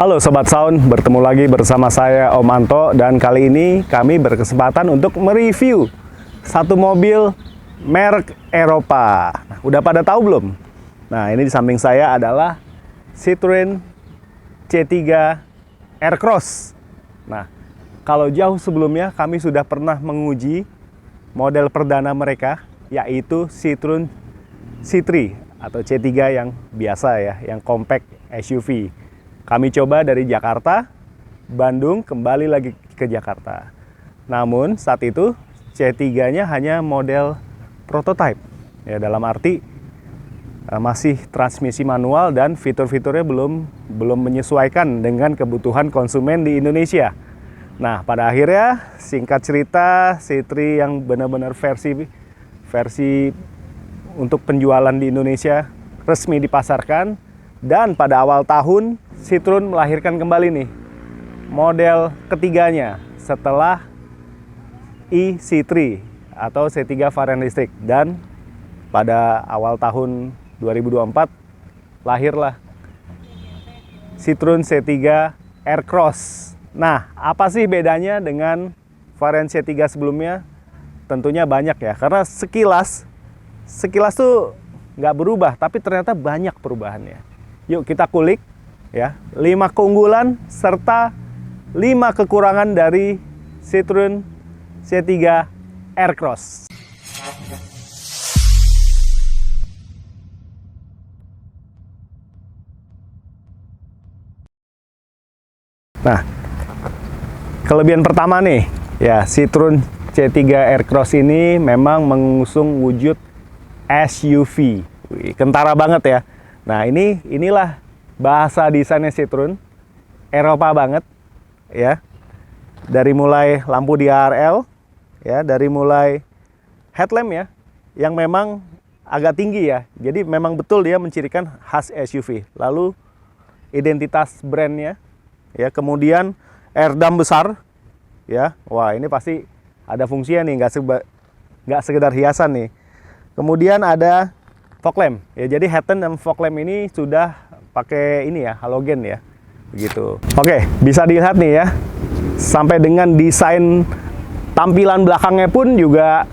Halo Sobat Sound, bertemu lagi bersama saya Om Anto, dan kali ini kami berkesempatan untuk mereview satu mobil merek Eropa. Udah pada tahu belum? Nah, ini di samping saya adalah Citroen C3 Aircross. Nah, kalau jauh sebelumnya kami sudah pernah menguji model perdana mereka, yaitu Citroen C3 atau C3 yang biasa ya, yang compact SUV. Kami coba dari Jakarta, Bandung, kembali lagi ke Jakarta. Namun saat itu C3-nya hanya model prototype. Ya, dalam arti masih transmisi manual dan fitur-fiturnya belum menyesuaikan dengan kebutuhan konsumen di Indonesia. Nah, pada akhirnya singkat cerita C3 yang benar-benar versi untuk penjualan di Indonesia resmi dipasarkan, dan pada awal tahun Citroen melahirkan kembali nih model ketiganya setelah C3 atau C3 varian listrik, dan pada awal tahun 2024 lahirlah Citroen C3 Aircross. Nah, apa sih bedanya dengan varian C3 sebelumnya? Tentunya banyak ya, karena sekilas tuh nggak berubah, tapi ternyata banyak perubahannya. Yuk kita kulik ya, 5 keunggulan serta 5 kekurangan dari Citroen C3 Aircross. Nah, kelebihan pertama nih ya, Citroen C3 Aircross ini memang mengusung wujud SUV. Wih, kentara banget ya. Nah, inilah bahasa desainnya Citroen, Eropa banget ya. Dari mulai lampu DRL ya, dari mulai headlamp ya, yang memang agak tinggi ya. Jadi memang betul dia mencirikan khas SUV. Lalu identitas brandnya ya, kemudian airdam besar ya. Wah, ini pasti ada fungsinya nih, nggak sekedar hiasan nih. Kemudian ada fog lamp ya, jadi headlamp dan fog lamp ini sudah pakai ini ya, halogen ya, begitu. Oke, bisa dilihat nih ya, sampai dengan desain tampilan belakangnya pun juga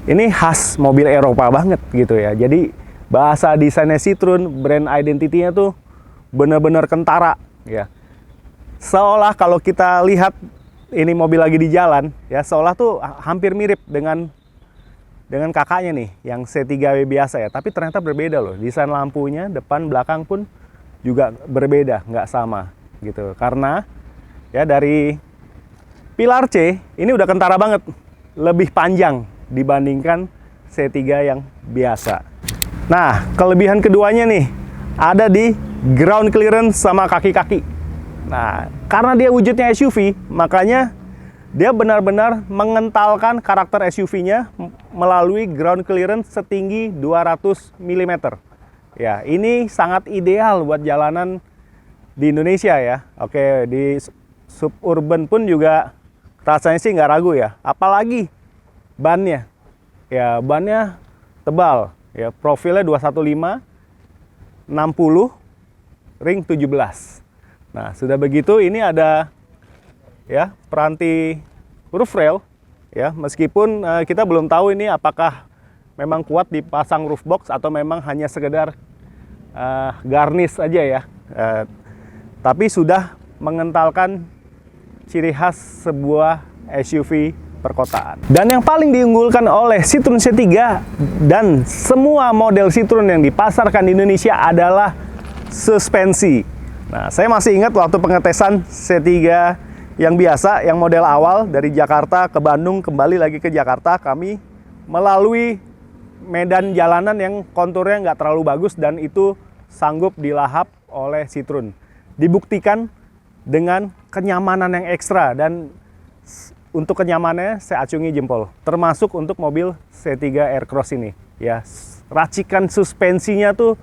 ini khas mobil Eropa banget gitu ya. Jadi bahasa desainnya Citroen, brand identity-nya tuh bener-bener kentara ya. Seolah kalau kita lihat ini mobil lagi di jalan ya, seolah tuh hampir mirip dengan kakaknya nih yang C3W biasa ya, tapi ternyata berbeda loh. Desain lampunya depan belakang pun juga berbeda, nggak sama gitu. Karena ya dari pilar C ini udah kentara banget, lebih panjang dibandingkan C3 yang biasa. Nah, kelebihan keduanya nih ada di ground clearance sama kaki-kaki. Nah, karena dia wujudnya SUV, makanya dia benar-benar mengentalkan karakter SUV-nya melalui ground clearance setinggi 200 mm. Ya, ini sangat ideal buat jalanan di Indonesia ya. Oke, di suburban pun juga rasanya sih nggak ragu ya. Apalagi bannya. Ya, bannya tebal. Ya, profilnya 215, 60, ring 17. Nah, sudah begitu ini ada ya peranti roof rail ya, meskipun kita belum tahu ini apakah memang kuat dipasang roof box atau memang hanya sekedar garnish aja ya, tapi sudah mengentalkan ciri khas sebuah SUV perkotaan. Dan yang paling diunggulkan oleh Citroen C3 dan semua model Citroen yang dipasarkan di Indonesia adalah suspensi. Nah, saya masih ingat waktu pengetesan C3 yang biasa, yang model awal dari Jakarta ke Bandung, kembali lagi ke Jakarta, kami melalui medan jalanan yang konturnya nggak terlalu bagus, dan itu sanggup dilahap oleh Citroen. Dibuktikan dengan kenyamanan yang ekstra, dan untuk kenyamanannya saya acungi jempol, termasuk untuk mobil C3 Aircross ini. Ya, racikan suspensinya tuh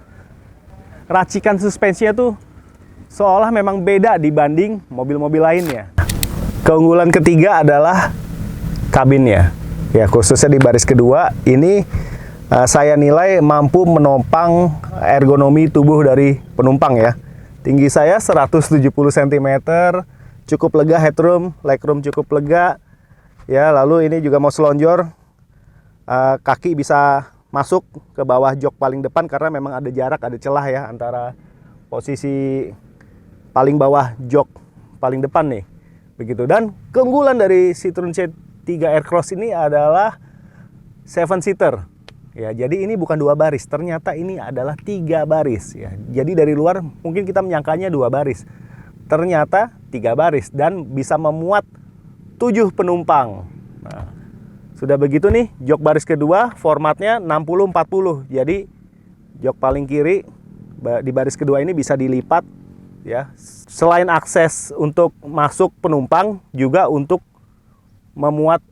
seolah memang beda dibanding mobil-mobil lainnya. Keunggulan ketiga adalah kabinnya. Ya, khususnya di baris kedua ini saya nilai mampu menopang ergonomi tubuh dari penumpang ya. Tinggi saya 170 cm, cukup lega headroom, legroom cukup lega. Ya, lalu ini juga mau selonjor, kaki bisa masuk ke bawah jok paling depan karena memang ada jarak, ada celah ya antara posisi paling bawah jok paling depan nih. Begitu. Dan keunggulan dari Citroen C3 Aircross ini adalah 7-seater. Ya, jadi ini bukan 2 baris, ternyata ini adalah 3 baris ya. Jadi dari luar mungkin kita menyangkanya 2 baris. Ternyata 3 baris dan bisa memuat 7 penumpang. Nah, sudah begitu nih, jok baris kedua formatnya 60-40. Jadi jok paling kiri di baris kedua ini bisa dilipat ya. Selain akses untuk masuk penumpang, juga untuk memuat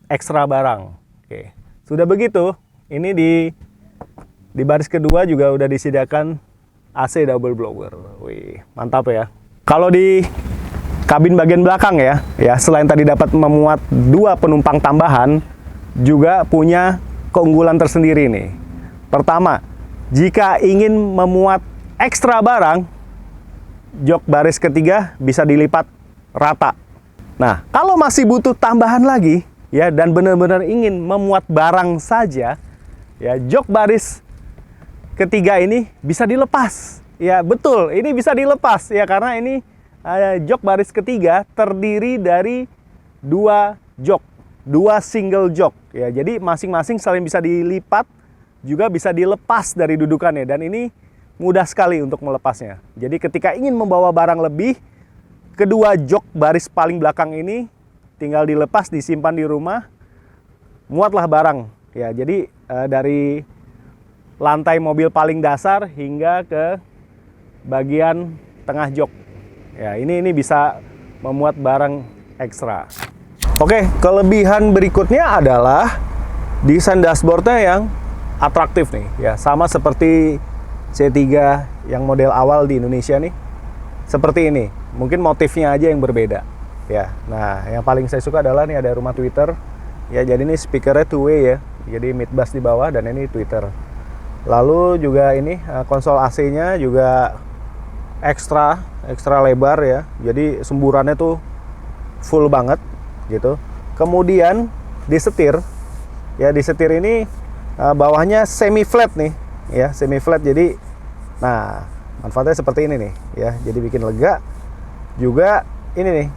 ekstra barang. Oke. Sudah begitu, ini di baris kedua juga udah disediakan AC double blower. Wih, mantap ya. Kalau di kabin bagian belakang ya, selain tadi dapat memuat 2 penumpang tambahan, juga punya keunggulan tersendiri nih. Pertama, jika ingin memuat ekstra barang, jok baris ketiga bisa dilipat rata. Nah, kalau masih butuh tambahan lagi ya dan benar-benar ingin memuat barang saja, ya jok baris ketiga ini bisa dilepas. Ya betul, ini bisa dilepas ya karena ini jok baris ketiga terdiri dari 2 jok, 2 single jok ya. Jadi masing-masing saling bisa dilipat, juga bisa dilepas dari dudukannya dan ini mudah sekali untuk melepasnya. Jadi ketika ingin membawa barang lebih, kedua jok baris paling belakang ini tinggal dilepas, disimpan di rumah, muatlah barang ya. Jadi dari lantai mobil paling dasar hingga ke bagian tengah jok ya, ini bisa memuat barang ekstra. Oke, kelebihan berikutnya adalah desain dashboardnya yang atraktif nih ya, sama seperti C3 yang model awal di Indonesia nih. Seperti ini, mungkin motifnya aja yang berbeda ya. Nah, yang paling saya suka adalah nih ada rumah Twitter ya, jadi ini speakernya two way ya, jadi mid bass di bawah dan ini Twitter. Lalu juga ini konsol AC-nya juga ekstra lebar ya, jadi semburannya tuh full banget gitu. Kemudian di setir ya, di setir ini bawahnya semi flat nih ya, semi flat. Jadi nah, manfaatnya seperti ini nih ya, jadi bikin lega. Juga ini nih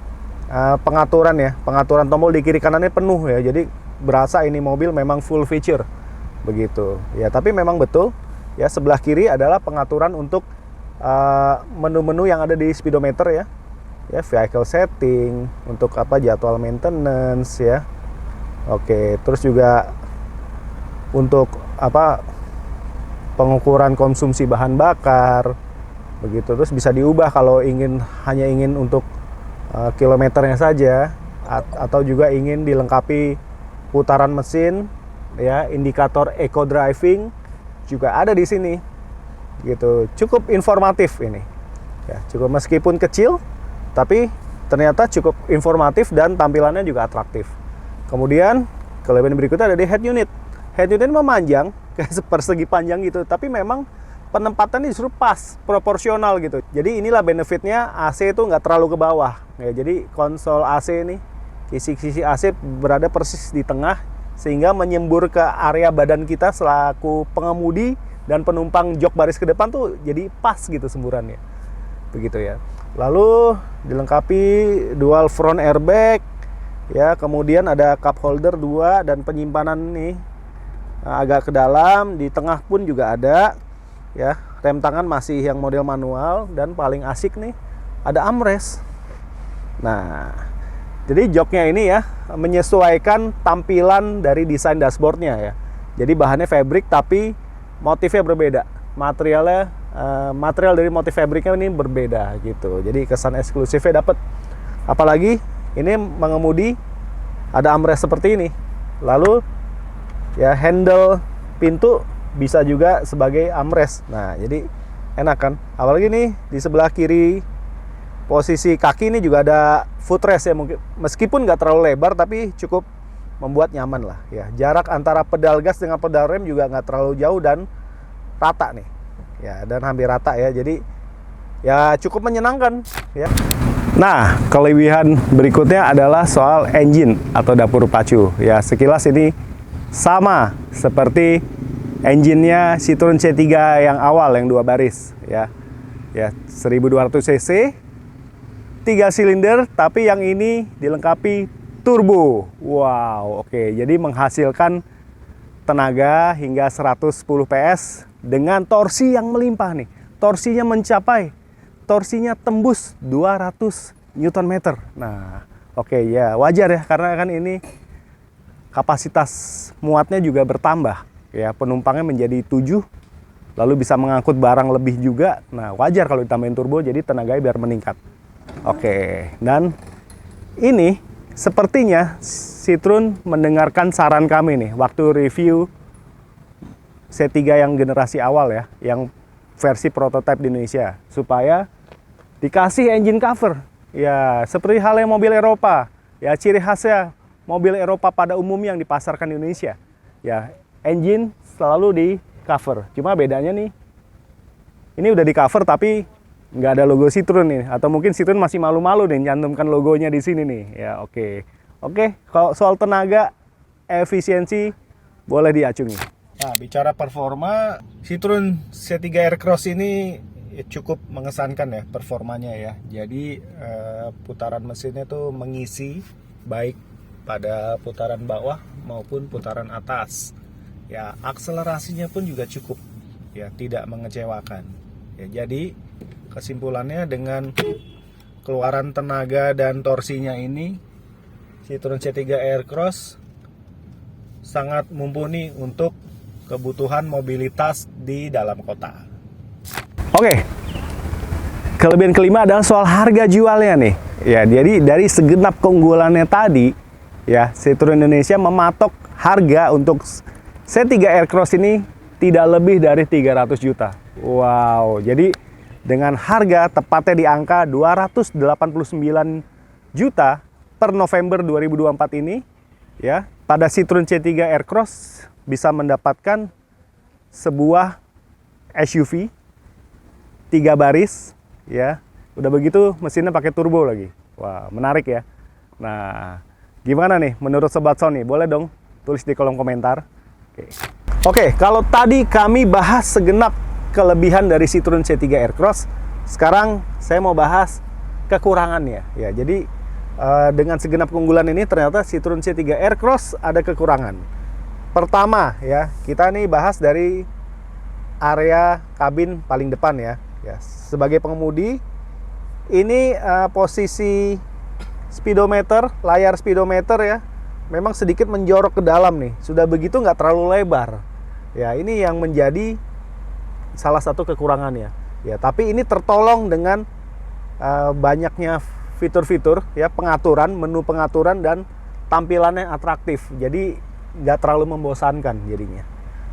pengaturan tombol di kiri kanannya penuh ya, jadi berasa ini mobil memang full feature begitu ya. Tapi memang betul ya, sebelah kiri adalah pengaturan untuk menu-menu yang ada di speedometer ya, vehicle setting, untuk jadwal maintenance ya. Oke, terus juga untuk pengukuran konsumsi bahan bakar begitu. Terus bisa diubah kalau hanya ingin untuk kilometernya saja, atau juga ingin dilengkapi putaran mesin ya, indikator eco driving juga ada di sini gitu. Cukup informatif ini ya, cukup meskipun kecil tapi ternyata cukup informatif dan tampilannya juga atraktif. Kemudian kelebihan berikutnya ada di head unit. Head unit memanjang kayak persegi panjang gitu, tapi memang penempatannya justru pas, proporsional gitu. Jadi inilah benefitnya AC itu nggak terlalu ke bawah ya. Jadi konsol AC ini, sisi AC berada persis di tengah, sehingga menyembur ke area badan kita selaku pengemudi dan penumpang jok baris ke depan tuh jadi pas gitu semburannya begitu ya. Lalu dilengkapi dual front airbag ya, kemudian ada cup holder 2 dan penyimpanan nih agak ke dalam, di tengah pun juga ada ya. Rem tangan masih yang model manual, dan paling asik nih ada armrest. Nah, jadi joknya ini ya menyesuaikan tampilan dari desain dashboardnya ya. Jadi bahannya fabric tapi motifnya berbeda. Material dari motif fabriknya ini berbeda gitu. Jadi kesan eksklusifnya dapat. Apalagi ini mengemudi ada armrest seperti ini. Lalu ya handle pintu bisa juga sebagai armrest. Nah, jadi enak kan? Apalagi nih di sebelah kiri posisi kaki ini juga ada footrest ya, mungkin meskipun nggak terlalu lebar tapi cukup membuat nyaman lah ya. Jarak antara pedal gas dengan pedal rem juga nggak terlalu jauh dan rata nih ya, dan hampir rata ya. Jadi ya cukup menyenangkan ya. Nah, kelebihan berikutnya adalah soal engine atau dapur pacu. Ya, sekilas ini sama seperti engine-nya Citroen C3 yang awal, yang 2 baris ya. Ya, 1200 cc, 3 silinder, tapi yang ini dilengkapi turbo. Wow, oke. Jadi menghasilkan tenaga hingga 110 PS dengan torsi yang melimpah nih. Torsinya tembus 200 Nm. Nah, oke ya, wajar ya, karena kan ini kapasitas muatnya juga bertambah. Ya, penumpangnya menjadi 7, lalu bisa mengangkut barang lebih juga. Nah, wajar kalau ditambahin turbo, jadi tenaganya biar meningkat. Oke, dan ini sepertinya Citroen mendengarkan saran kami nih waktu review C3 yang generasi awal ya, yang versi prototipe di Indonesia, supaya dikasih engine cover. Ya, seperti halnya mobil Eropa. Ya, ciri khasnya mobil Eropa pada umumnya yang dipasarkan di Indonesia. Ya, engine selalu di cover. Cuma bedanya nih, ini udah di cover tapi nggak ada logo Citroen nih. Atau mungkin Citroen masih malu-malu nih nyantumkan logonya di sini nih. Ya, oke. Oke, kalau soal tenaga, efisiensi boleh diacungi. Nah, bicara performa, Citroen C3 Aircross ini cukup mengesankan ya performanya ya. Jadi putaran mesinnya tuh mengisi baik pada putaran bawah maupun putaran atas. Ya, akselerasinya pun juga cukup ya, tidak mengecewakan. Ya, jadi kesimpulannya dengan keluaran tenaga dan torsinya ini, Citroen C3 Aircross sangat mumpuni untuk kebutuhan mobilitas di dalam kota. Oke, kelebihan kelima adalah soal harga jualnya nih. Ya, jadi dari segenap keunggulannya tadi, ya Citroen Indonesia mematok harga untuk C3 Aircross ini tidak lebih dari 300 juta. Wow, jadi dengan harga tepatnya di angka 289 juta per November 2024 ini, ya, pada Citroen C3 Aircross bisa mendapatkan sebuah SUV 3 baris ya. Udah begitu mesinnya pakai turbo lagi. Wah, menarik ya. Nah, gimana nih menurut Sobat Sony? Boleh dong tulis di kolom komentar. Oke, kalau tadi kami bahas segenap kelebihan dari Citroen C3 Aircross, sekarang saya mau bahas kekurangannya ya. Jadi dengan segenap keunggulan ini ternyata Citroen C3 Aircross ada kekurangan. Pertama ya, kita nih bahas dari area kabin paling depan ya. Ya, sebagai pengemudi, ini posisi speedometer, layar speedometer ya, memang sedikit menjorok ke dalam nih. Sudah begitu nggak terlalu lebar. Ya, ini yang menjadi salah satu kekurangannya. Ya, tapi ini tertolong dengan banyaknya fitur-fitur ya, pengaturan, menu pengaturan dan tampilannya atraktif. Jadi nggak terlalu membosankan jadinya.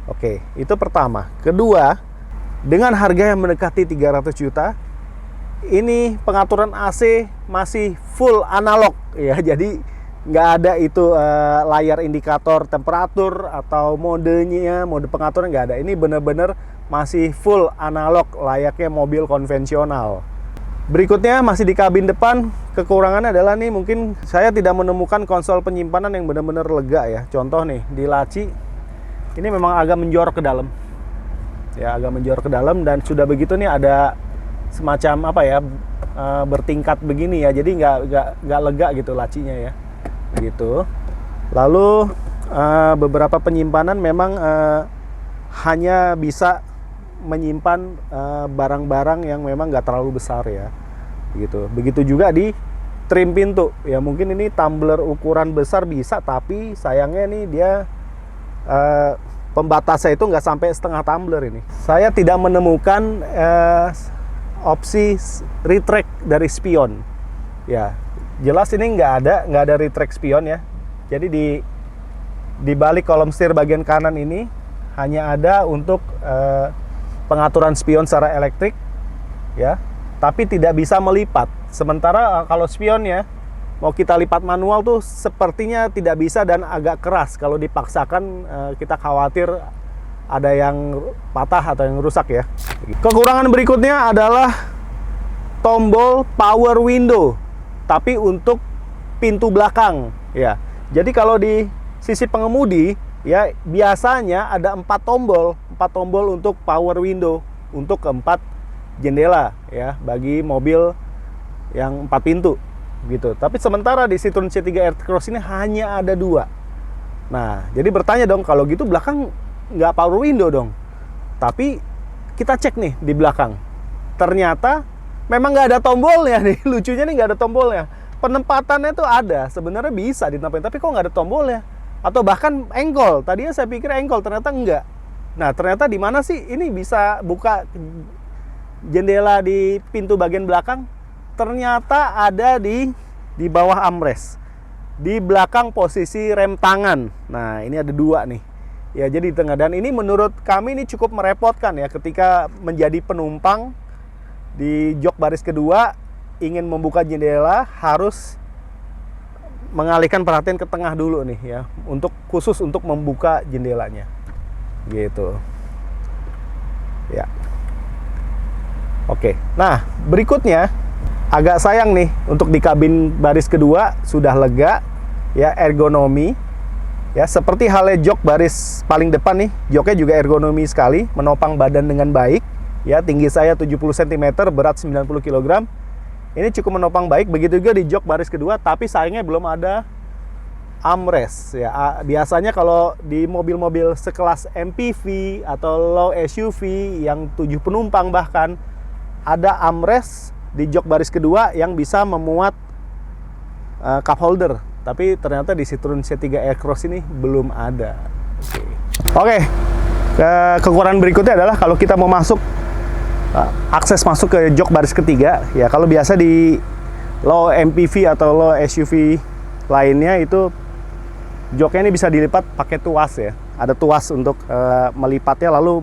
Oke, itu pertama. Kedua, dengan harga yang mendekati 300 juta, ini pengaturan AC masih full analog ya. Jadi nggak ada itu layar indikator temperatur atau modenya, mode pengaturan nggak ada. Ini benar-benar masih full analog layaknya mobil konvensional. Berikutnya masih di kabin depan, kekurangannya adalah nih, mungkin saya tidak menemukan konsol penyimpanan yang benar-benar lega ya. Contoh nih, di laci ini memang agak menjorok ke dalam. Ya, agak menjorok ke dalam, dan sudah begitu nih ada semacam apa ya, bertingkat begini ya. Jadi nggak lega gitu lacinya ya. Gitu. Lalu beberapa penyimpanan memang hanya bisa menyimpan barang-barang yang memang nggak terlalu besar ya, gitu. Begitu juga di trim pintu ya, mungkin ini tumbler ukuran besar bisa, tapi sayangnya nih dia pembatasnya itu nggak sampai setengah tumbler ini. Saya tidak menemukan opsi retract dari spion ya. Jelas ini nggak ada retract spion ya. Jadi di balik kolom setir bagian kanan ini hanya ada untuk pengaturan spion secara elektrik ya, tapi tidak bisa melipat. Sementara kalau spionnya mau kita lipat manual tuh sepertinya tidak bisa dan agak keras. Kalau dipaksakan kita khawatir ada yang patah atau yang rusak ya. Kekurangan berikutnya adalah tombol power window, tapi untuk pintu belakang ya. Jadi kalau di sisi pengemudi ya, biasanya ada 4 tombol untuk power window untuk keempat jendela ya, bagi mobil yang 4 pintu gitu. Tapi sementara di Citroen C3 Aircross ini hanya ada 2. Nah, jadi bertanya dong, kalau gitu belakang nggak power window dong. Tapi kita cek nih di belakang, ternyata memang nggak ada tombolnya nih. Lucunya nih, nggak ada tombolnya. Penempatannya tuh ada, sebenarnya bisa ditempelin, tapi kok nggak ada tombolnya? Atau bahkan engkol. Tadinya saya pikir engkol, ternyata enggak. Nah, ternyata di mana sih ini bisa buka jendela di pintu bagian belakang? Ternyata ada di bawah armrest, di belakang posisi rem tangan. Nah, ini ada 2 nih ya, jadi di tengah. Dan ini menurut kami ini cukup merepotkan ya, ketika menjadi penumpang di jok baris kedua ingin membuka jendela, harus mengalihkan perhatian ke tengah dulu nih ya, khusus untuk membuka jendelanya gitu ya. Oke, nah berikutnya agak sayang nih, untuk di kabin baris kedua sudah lega ya, ergonomi ya, seperti halnya jok baris paling depan nih, joknya juga ergonomi sekali, menopang badan dengan baik ya. Tinggi saya 70 cm, berat 90 kg. Ini cukup menopang baik. Begitu juga di jok baris kedua, tapi sayangnya belum ada armrest ya. Biasanya kalau di mobil-mobil sekelas MPV atau low SUV yang 7 penumpang bahkan, ada armrest di jok baris kedua yang bisa memuat cup holder. Tapi ternyata di Citroen C3 Aircross ini belum ada. Oke. Kekurangan berikutnya adalah kalau kita mau masuk, akses masuk ke jok baris ketiga ya. Kalau biasa di low MPV atau low SUV lainnya itu joknya ini bisa dilipat pakai tuas ya. Ada tuas untuk melipatnya, lalu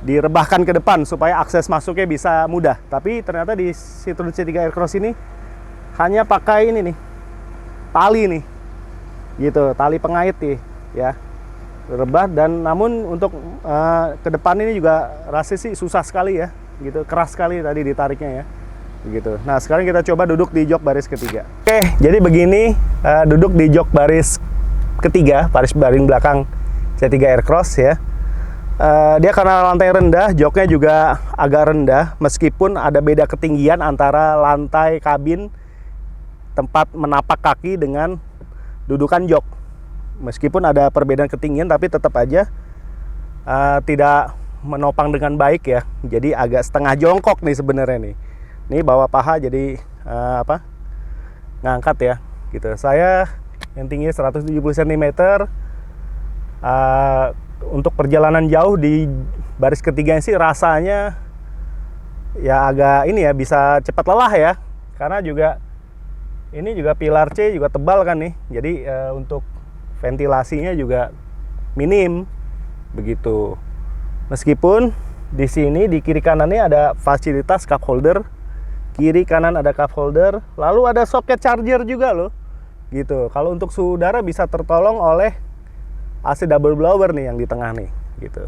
direbahkan ke depan supaya akses masuknya bisa mudah. Tapi ternyata di Citroen C3 Aircross ini hanya pakai ini nih, tali nih gitu, tali pengait nih ya, rebah. Dan namun untuk ke depan ini juga rasanya sih susah sekali ya gitu, keras sekali tadi ditariknya ya begitu. Nah, sekarang kita coba duduk di jok baris ketiga. Oke, jadi begini duduk di jok baris ketiga, baris baring belakang C3 Aircross ya. Dia karena lantai rendah, joknya juga agak rendah, meskipun ada beda ketinggian antara lantai kabin tempat menapak kaki dengan dudukan jok. Meskipun ada perbedaan ketinggian, tapi tetap aja tidak menopang dengan baik ya. Jadi agak setengah jongkok nih sebenarnya nih. Ini bawa paha jadi ngangkat ya gitu. Saya yang tinggi 170 cm, untuk perjalanan jauh di baris ketiga sih rasanya ya agak ini ya, bisa cepat lelah ya. Karena juga ini juga pilar C juga tebal kan nih. Jadi untuk ventilasinya juga minim begitu. Meskipun di sini di kiri kanannya ada fasilitas cup holder, kiri kanan ada cup holder, lalu ada soket charger juga loh gitu. Kalau untuk suhu udara bisa tertolong oleh AC double blower nih yang di tengah nih gitu.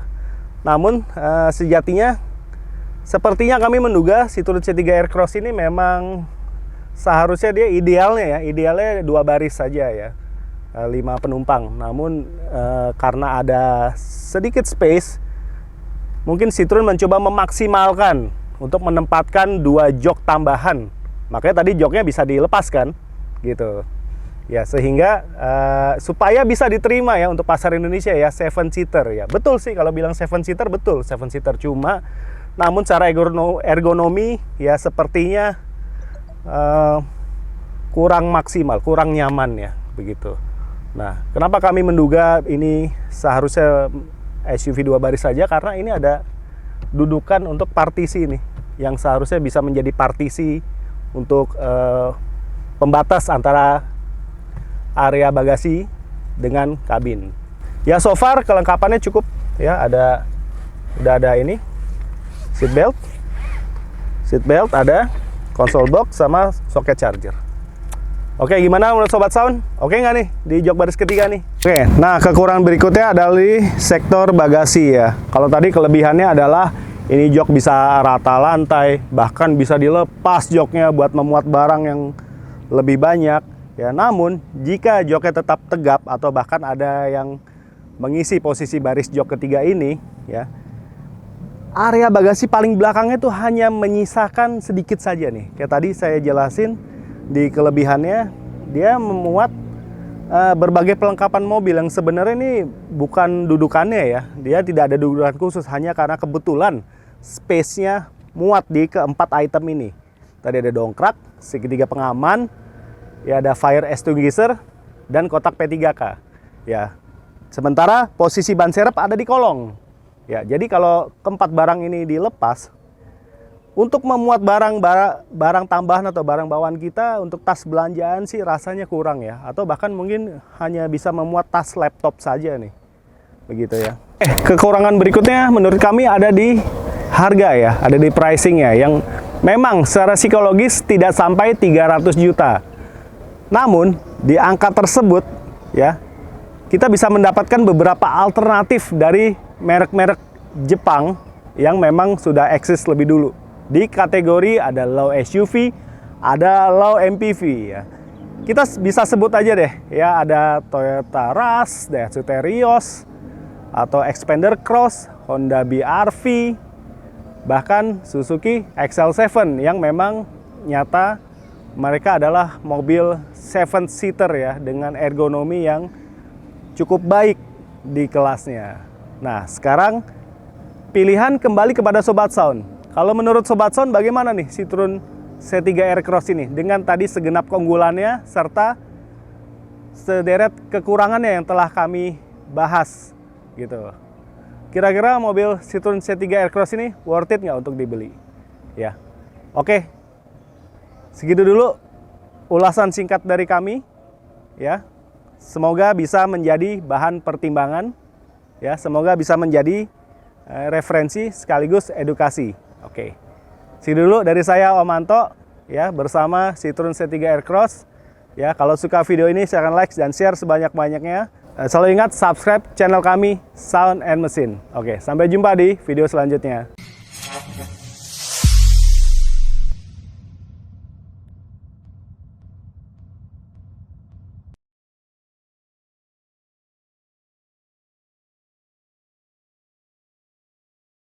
Namun sejatinya sepertinya kami menduga Citroen C3 Aircross ini memang seharusnya dia idealnya 2 baris saja ya, 5 penumpang. Namun karena ada sedikit space, mungkin Citroen mencoba memaksimalkan untuk menempatkan 2 jok tambahan. Makanya tadi joknya bisa dilepaskan gitu ya, sehingga supaya bisa diterima ya untuk pasar Indonesia ya, 7-seater ya. Betul sih kalau bilang 7-seater, betul 7-seater. Cuma namun secara ergonomi ya sepertinya kurang maksimal, kurang nyaman ya begitu. Nah, kenapa kami menduga ini seharusnya SUV 2 baris saja? Karena ini ada dudukan untuk partisi nih, yang seharusnya bisa menjadi partisi untuk pembatas antara area bagasi dengan kabin. Ya, so far kelengkapannya cukup ya. Udah ada ini seat belt ada, console box sama soket charger. Oke, gimana menurut Sobat Sound? Oke nggak nih di jok baris ketiga nih? Oke, nah kekurangan berikutnya adalah di sektor bagasi ya. Kalau tadi kelebihannya adalah Ini jok bisa rata lantai, bahkan bisa dilepas joknya buat memuat barang yang lebih banyak. Ya, namun jika joknya tetap tegap atau bahkan ada yang mengisi posisi baris jok ketiga ini, ya, area bagasi paling belakangnya tuh hanya menyisakan sedikit saja nih. Kayak tadi saya jelasin di kelebihannya, dia memuat berbagai perlengkapan mobil yang sebenarnya ini bukan dudukannya ya. Dia tidak ada dudukan khusus, hanya karena kebetulan space-nya muat di keempat item ini. Tadi ada dongkrak, segitiga pengaman, ya ada fire extinguisher, dan kotak P3K. Ya, sementara posisi ban serep ada di kolong. Ya, jadi kalau keempat barang ini dilepas, untuk memuat barang tambahan atau barang bawaan kita untuk tas belanjaan sih rasanya kurang ya. Atau bahkan mungkin hanya bisa memuat tas laptop saja nih. Begitu ya. Kekurangan berikutnya menurut kami ada di harga ya, ada di pricingnya yang memang secara psikologis tidak sampai 300 juta. Namun di angka tersebut ya, kita bisa mendapatkan beberapa alternatif dari merek-merek Jepang yang memang sudah eksis lebih dulu. Di kategori ada low SUV, ada low MPV ya. Kita bisa sebut aja deh ya, ada Toyota Rush, Daihatsu Terios, atau Xpander Cross, Honda BR-V, bahkan Suzuki XL7 yang memang nyata mereka adalah mobil 7-seater ya, dengan ergonomi yang cukup baik di kelasnya. Nah, sekarang pilihan kembali kepada Sobat Sound. Kalau menurut Sobat Sound bagaimana nih Citroen C3 Aircross ini dengan tadi segenap keunggulannya serta sederet kekurangannya yang telah kami bahas gitu. Kira-kira mobil Citroen C3 Aircross ini worth it nggak untuk dibeli? Ya, oke. Segitu dulu ulasan singkat dari kami. Ya, semoga bisa menjadi bahan pertimbangan. Ya, semoga bisa menjadi referensi sekaligus edukasi. Oke. Segitu dulu dari saya Om Anto. Ya, bersama Citroen C3 Aircross. Ya, kalau suka video ini silahkan like dan share sebanyak-banyaknya. Selalu ingat subscribe channel kami Sound and Machine. Oke, sampai jumpa di video selanjutnya.